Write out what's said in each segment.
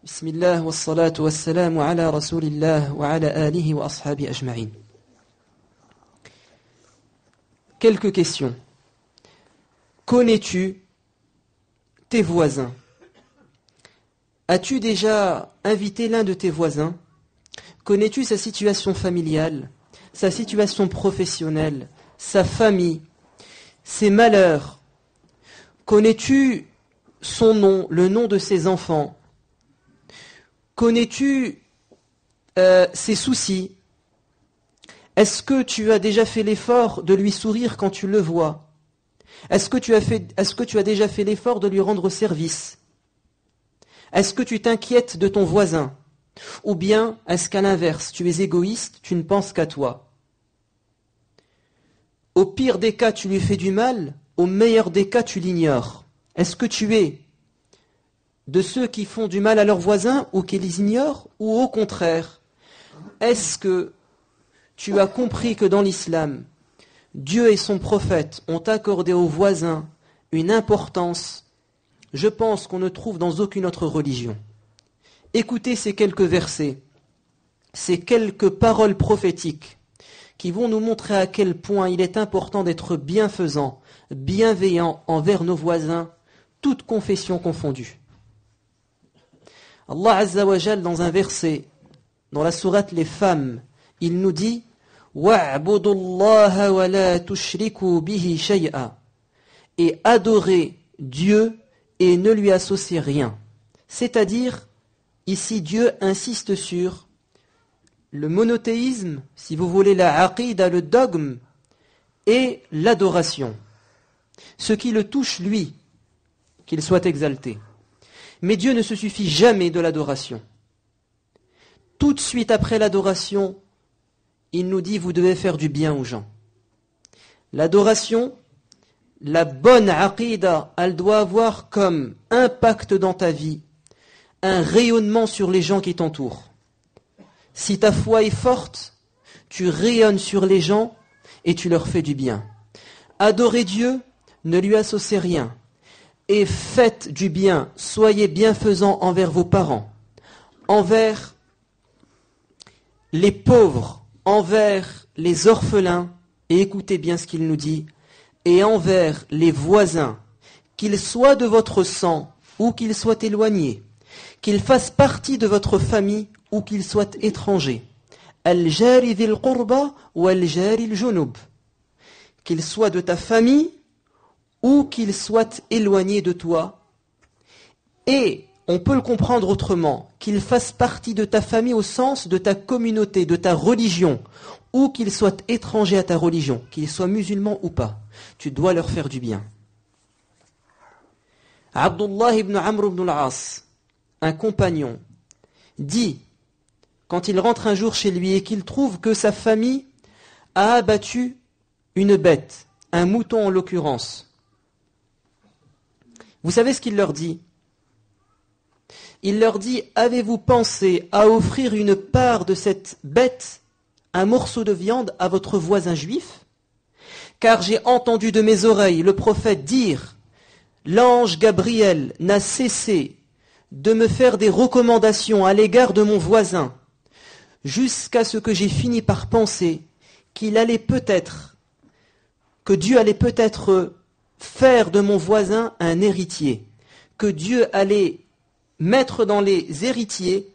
بسم الله والصلاة والسلام على رسول الله وعلى آله وأصحابه أجمعين. Quelques questions. Connais-tu tes voisins? As-tu déjà invité l'un de tes voisins? Connais-tu sa situation familiale, sa situation professionnelle, sa famille, ses malheurs? Connais-tu son nom, le nom de ses enfants? Connais-tu ses soucis? Est-ce que tu as déjà fait l'effort de lui sourire quand tu le vois? Est-ce que tu as déjà fait l'effort de lui rendre service? Est-ce que tu t'inquiètes de ton voisin? Ou bien est-ce qu'à l'inverse, tu es égoïste, tu ne penses qu'à toi? Au pire des cas, tu lui fais du mal, au meilleur des cas, tu l'ignores. Est-ce que tu es de ceux qui font du mal à leurs voisins ou qui les ignorent, ou au contraire, est-ce que tu as compris que dans l'islam, Dieu et son prophète ont accordé aux voisins une importance, je pense qu'on ne trouve dans aucune autre religion? Écoutez ces quelques versets, ces quelques paroles prophétiques qui vont nous montrer à quel point il est important d'être bienfaisant, bienveillant envers nos voisins, toutes confessions confondues. Allah Azza wa Jal, dans un verset, dans la sourate Les Femmes, il nous dit وَاعْبُدُوا اللَّهَ وَلَا تُشْرِكُوا بِهِ شَيْئًا, et adorez Dieu et ne lui associez rien. C'est-à-dire, ici Dieu insiste sur le monothéisme, si vous voulez la aqida, le dogme, et l'adoration. Ce qui le touche lui, qu'il soit exalté. Mais Dieu ne se suffit jamais de l'adoration. Tout de suite après l'adoration, il nous dit, vous devez faire du bien aux gens. L'adoration, la bonne aqida, elle doit avoir comme impact dans ta vie, un rayonnement sur les gens qui t'entourent. Si ta foi est forte, tu rayonnes sur les gens et tu leur fais du bien. Adorez Dieu, ne lui associez rien. Et faites du bien, soyez bienfaisants envers vos parents, envers les pauvres, envers les orphelins, et écoutez bien ce qu'il nous dit, et envers les voisins, qu'ils soient de votre sang ou qu'ils soient éloignés, qu'ils fassent partie de votre famille ou qu'ils soient étrangers. Al-jari dhil qurba ou al-jari al-junub, qu'ils soient de ta famille ou qu'ils soient éloignés de toi. Et on peut le comprendre autrement, qu'ils fassent partie de ta famille au sens de ta communauté, de ta religion, ou qu'ils soient étrangers à ta religion, qu'ils soient musulmans ou pas. Tu dois leur faire du bien. Abdullah ibn Amr ibn al-As, un compagnon, dit, quand il rentre un jour chez lui et qu'il trouve que sa famille a abattu une bête, un mouton en l'occurrence, vous savez ce qu'il leur dit? Il leur dit, avez-vous pensé à offrir une part de cette bête, un morceau de viande, à votre voisin juif? Car j'ai entendu de mes oreilles le prophète dire, l'ange Gabriel n'a cessé de me faire des recommandations à l'égard de mon voisin, jusqu'à ce que j'ai fini par penser qu'il allait peut-être, que Dieu allait peut-être faire de mon voisin un héritier, que Dieu allait mettre dans les héritiers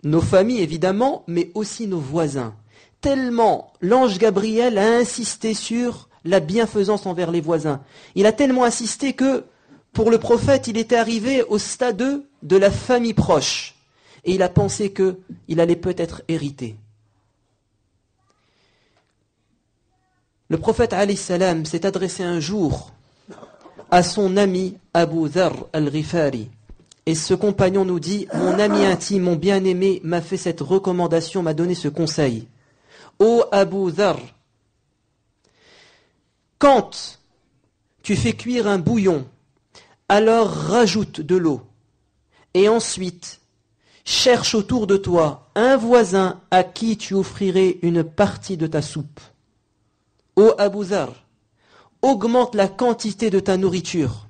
nos familles évidemment, mais aussi nos voisins. Tellement l'ange Gabriel a insisté sur la bienfaisance envers les voisins. Il a tellement insisté que pour le prophète, il était arrivé au stade de la famille proche. Et il a pensé qu'il allait peut-être hériter. Le prophète alayhi salam s'est adressé un jour à son ami Abu Dharr al-Ghifari. Et ce compagnon nous dit, mon ami intime, mon bien-aimé m'a fait cette recommandation, m'a donné ce conseil. Ô Abu Dharr, quand tu fais cuire un bouillon, alors rajoute de l'eau. Et ensuite, cherche autour de toi un voisin à qui tu offrirais une partie de ta soupe. Ô Abu Dharr, augmente la quantité de ta nourriture.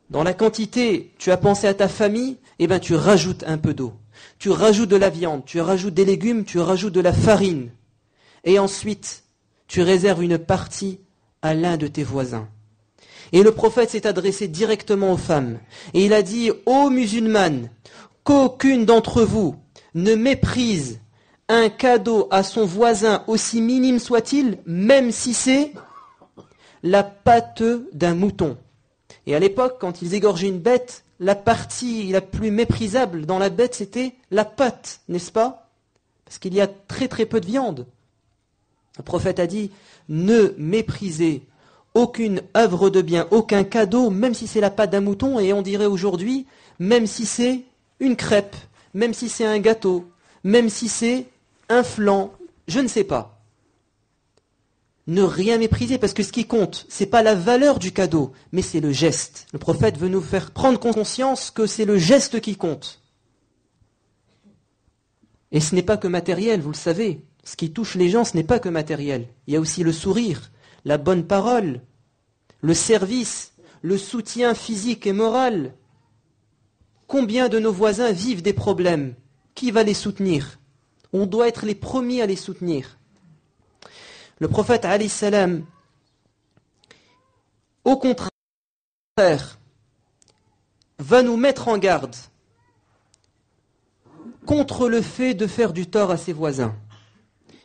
Dans la quantité, tu as pensé à ta famille, eh bien tu rajoutes un peu d'eau. Tu rajoutes de la viande, tu rajoutes des légumes, tu rajoutes de la farine. Et ensuite, tu réserves une partie à l'un de tes voisins. Et le prophète s'est adressé directement aux femmes. Et il a dit, ô musulmanes, qu'aucune d'entre vous ne méprise un cadeau à son voisin, aussi minime soit-il, même si c'est la pâte d'un mouton. Et à l'époque, quand ils égorgeaient une bête, la partie la plus méprisable dans la bête, c'était la pâte, n'est-ce pas? Parce qu'il y a très très peu de viande. Le prophète a dit, ne méprisez aucune œuvre de bien, aucun cadeau, même si c'est la pâte d'un mouton, et on dirait aujourd'hui, même si c'est une crêpe, même si c'est un gâteau, même si c'est un flan, je ne sais pas. Ne rien mépriser, parce que ce qui compte, c'est pas la valeur du cadeau, mais c'est le geste. Le prophète veut nous faire prendre conscience que c'est le geste qui compte. Et ce n'est pas que matériel, vous le savez. Ce qui touche les gens, ce n'est pas que matériel. Il y a aussi le sourire, la bonne parole, le service, le soutien physique et moral. Combien de nos voisins vivent des problèmes? Qui va les soutenir? On doit être les premiers à les soutenir. Le prophète, alayhi salam, au contraire, va nous mettre en garde contre le fait de faire du tort à ses voisins.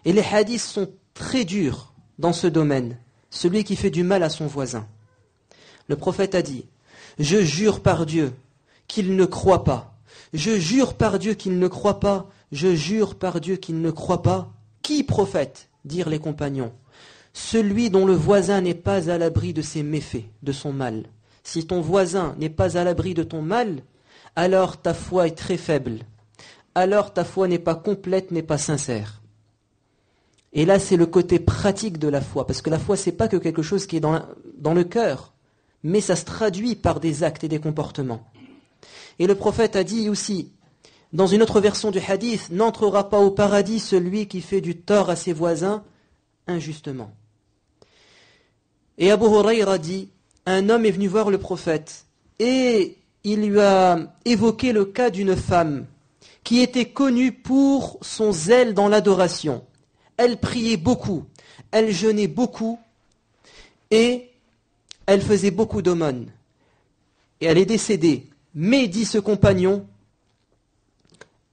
Et les hadiths sont très durs dans ce domaine. Celui qui fait du mal à son voisin. Le prophète a dit, je jure par Dieu qu'il ne croit pas. Je jure par Dieu qu'il ne croit pas. Je jure par Dieu qu'il ne croit pas. Qui prophète? Dirent les compagnons. Celui dont le voisin n'est pas à l'abri de ses méfaits, de son mal. Si ton voisin n'est pas à l'abri de ton mal, alors ta foi est très faible. Alors ta foi n'est pas complète, n'est pas sincère. Et là, c'est le côté pratique de la foi. Parce que la foi, c'est pas que quelque chose qui est dans le cœur. Mais ça se traduit par des actes et des comportements. Et le prophète a dit aussi, dans une autre version du hadith, n'entrera pas au paradis celui qui fait du tort à ses voisins injustement. Et Abu Hurayra dit, un homme est venu voir le prophète et il lui a évoqué le cas d'une femme qui était connue pour son zèle dans l'adoration. Elle priait beaucoup, elle jeûnait beaucoup et elle faisait beaucoup d'aumônes. Et elle est décédée. Mais, dit ce compagnon,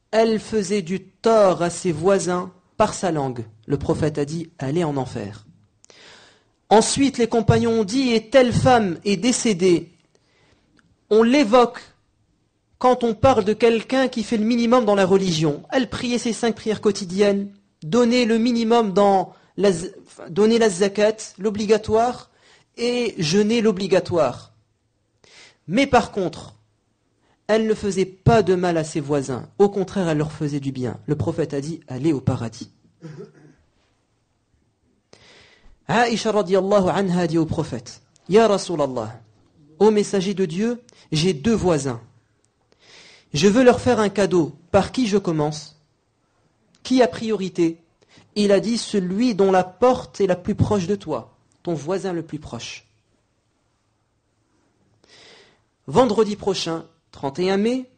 elle faisait du tort à ses voisins par sa langue. Le prophète a dit, elle est en enfer. Ensuite, les compagnons ont dit, et telle femme est décédée. On l'évoque quand on parle de quelqu'un qui fait le minimum dans la religion. Elle priait ses 5 prières quotidiennes, donnait le minimum donnait la zakat, l'obligatoire, et jeûner l'obligatoire. Mais par contre, elle ne faisait pas de mal à ses voisins. Au contraire, elle leur faisait du bien. Le prophète a dit, allez au paradis. Aïcha radiyallahu anha dit au prophète, Ya Rasulallah, ô messager de Dieu, j'ai 2 voisins. Je veux leur faire un cadeau. Par qui je commence? Qui a priorité? Il a dit, celui dont la porte est la plus proche de toi, ton voisin le plus proche. Vendredi prochain, 31 mai,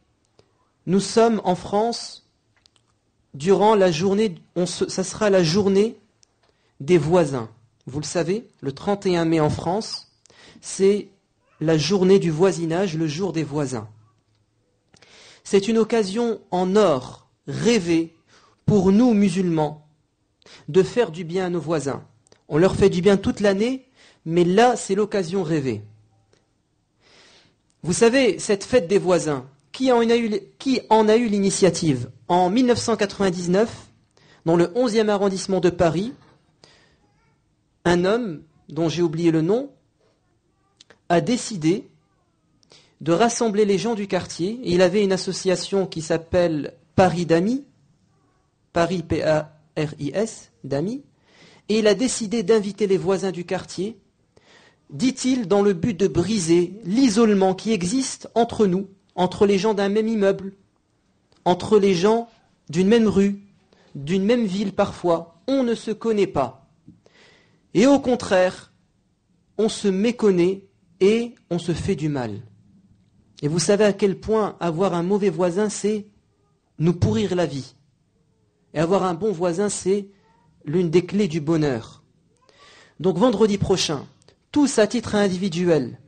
nous sommes en France durant la journée, ça sera la journée des voisins. Vous le savez, le 31 mai en France, c'est la journée du voisinage, le jour des voisins. C'est une occasion en or, rêvée, pour nous musulmans, de faire du bien à nos voisins. On leur fait du bien toute l'année, mais là, c'est l'occasion rêvée. Vous savez, cette fête des voisins, qui en a eu l'initiative? En 1999, dans le 11e arrondissement de Paris, un homme, dont j'ai oublié le nom, a décidé de rassembler les gens du quartier. Il avait une association qui s'appelle Paris d'Amis, Paris P-A-R-I-S, d'Amis, et il a décidé d'inviter les voisins du quartier, dit-il, dans le but de briser l'isolement qui existe entre nous, entre les gens d'un même immeuble, entre les gens d'une même rue, d'une même ville parfois. On ne se connaît pas. Et au contraire, on se méconnaît et on se fait du mal. Et vous savez à quel point avoir un mauvais voisin, c'est nous pourrir la vie. Et avoir un bon voisin, c'est l'une des clés du bonheur. Donc vendredi prochain, tous à titre individuel,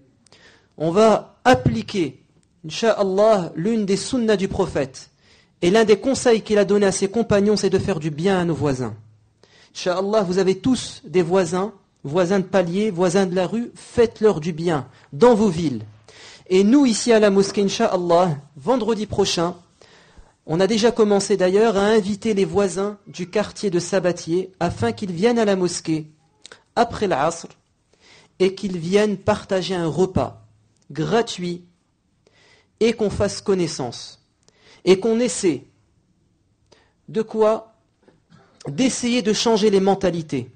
on va appliquer, Inch'Allah, l'une des sunnas du prophète. Et l'un des conseils qu'il a donné à ses compagnons, c'est de faire du bien à nos voisins. Inch'Allah, vous avez tous des voisins, voisins de palier, voisins de la rue, faites-leur du bien dans vos villes. Et nous, ici à la mosquée, Inch'Allah, vendredi prochain, on a déjà commencé d'ailleurs à inviter les voisins du quartier de Sabatier afin qu'ils viennent à la mosquée après l'Asr et qu'ils viennent partager un repas gratuit et qu'on fasse connaissance. Et qu'on essaie de quoi? D'essayer de changer les mentalités.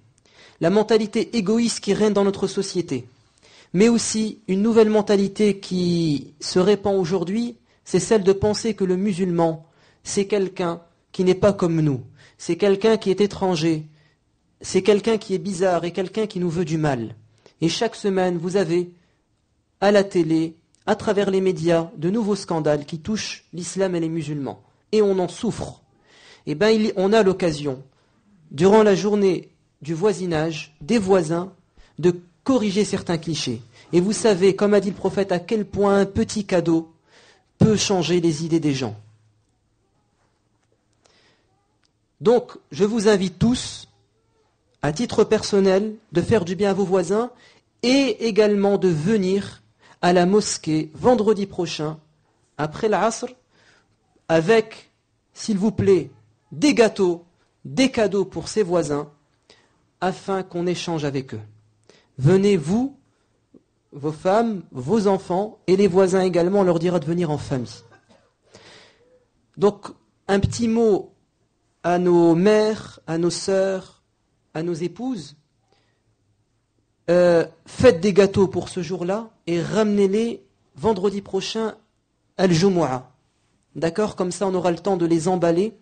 La mentalité égoïste qui règne dans notre société. Mais aussi une nouvelle mentalité qui se répand aujourd'hui, c'est celle de penser que le musulman, c'est quelqu'un qui n'est pas comme nous. C'est quelqu'un qui est étranger. C'est quelqu'un qui est bizarre et quelqu'un qui nous veut du mal. Et chaque semaine, vous avez à la télé, à travers les médias, de nouveaux scandales qui touchent l'islam et les musulmans. Et on en souffre. Eh bien, on a l'occasion, durant la journée du voisinage, des voisins, de corriger certains clichés. Et vous savez, comme a dit le prophète, à quel point un petit cadeau peut changer les idées des gens. Donc, je vous invite tous, à titre personnel, de faire du bien à vos voisins et également de venir à la mosquée vendredi prochain, après l'Asr, avec, s'il vous plaît, des gâteaux, des cadeaux pour ses voisins, afin qu'on échange avec eux. Venez vous, vos femmes, vos enfants, et les voisins également, on leur dira de venir en famille. Donc, un petit mot à nos mères, à nos sœurs, à nos épouses. Faites des gâteaux pour ce jour-là et ramenez-les vendredi prochain à Al-Jumu'ah. D'accord? Comme ça, on aura le temps de les emballer,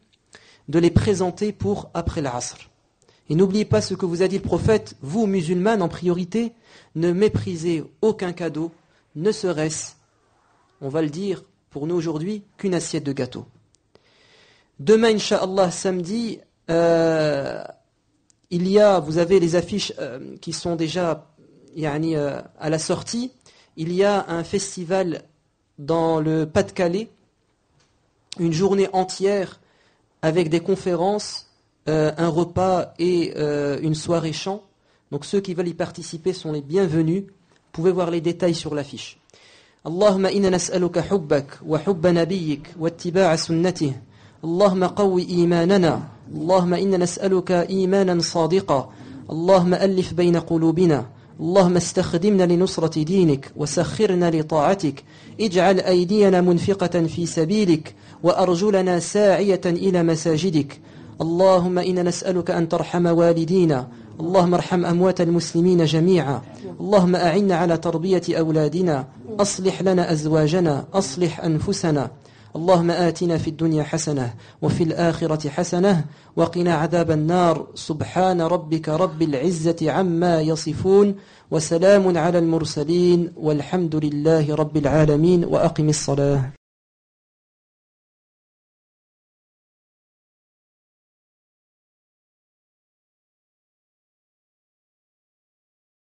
de les présenter pour après l'Asr. Et n'oubliez pas ce que vous a dit le prophète, vous, musulmanes, en priorité, ne méprisez aucun cadeau, ne serait-ce, on va le dire pour nous aujourd'hui, qu'une assiette de gâteau. Demain, Inch'Allah, samedi, vous avez les affiches qui sont déjà à la sortie. Il y a un festival dans le Pas-de-Calais, une journée entière avec des conférences, un repas et une soirée chant. Donc ceux qui veulent y participer sont les bienvenus. Vous pouvez voir les détails sur l'affiche. Allahumma inna nas'aluka hubbak wa hubba nabiyyik wa ittiba'a sunnatih. اللهم قوي إيماننا اللهم إنا نسألك إيمانا صادقا اللهم ألف بين قلوبنا اللهم استخدمنا لنصرة دينك وسخرنا لطاعتك اجعل أيدينا منفقة في سبيلك وأرجلنا ساعية إلى مساجدك اللهم إنا نسألك أن ترحم والدينا اللهم ارحم أموات المسلمين جميعا اللهم أعنا على تربية أولادنا أصلح لنا أزواجنا أصلح أنفسنا اللهم آتنا في الدنيا حسنة وفي الآخرة حسنة وقنا عذاب النار سبحان ربك رب العزة عما يصفون وسلام على المرسلين والحمد لله رب العالمين وأقم الصلاة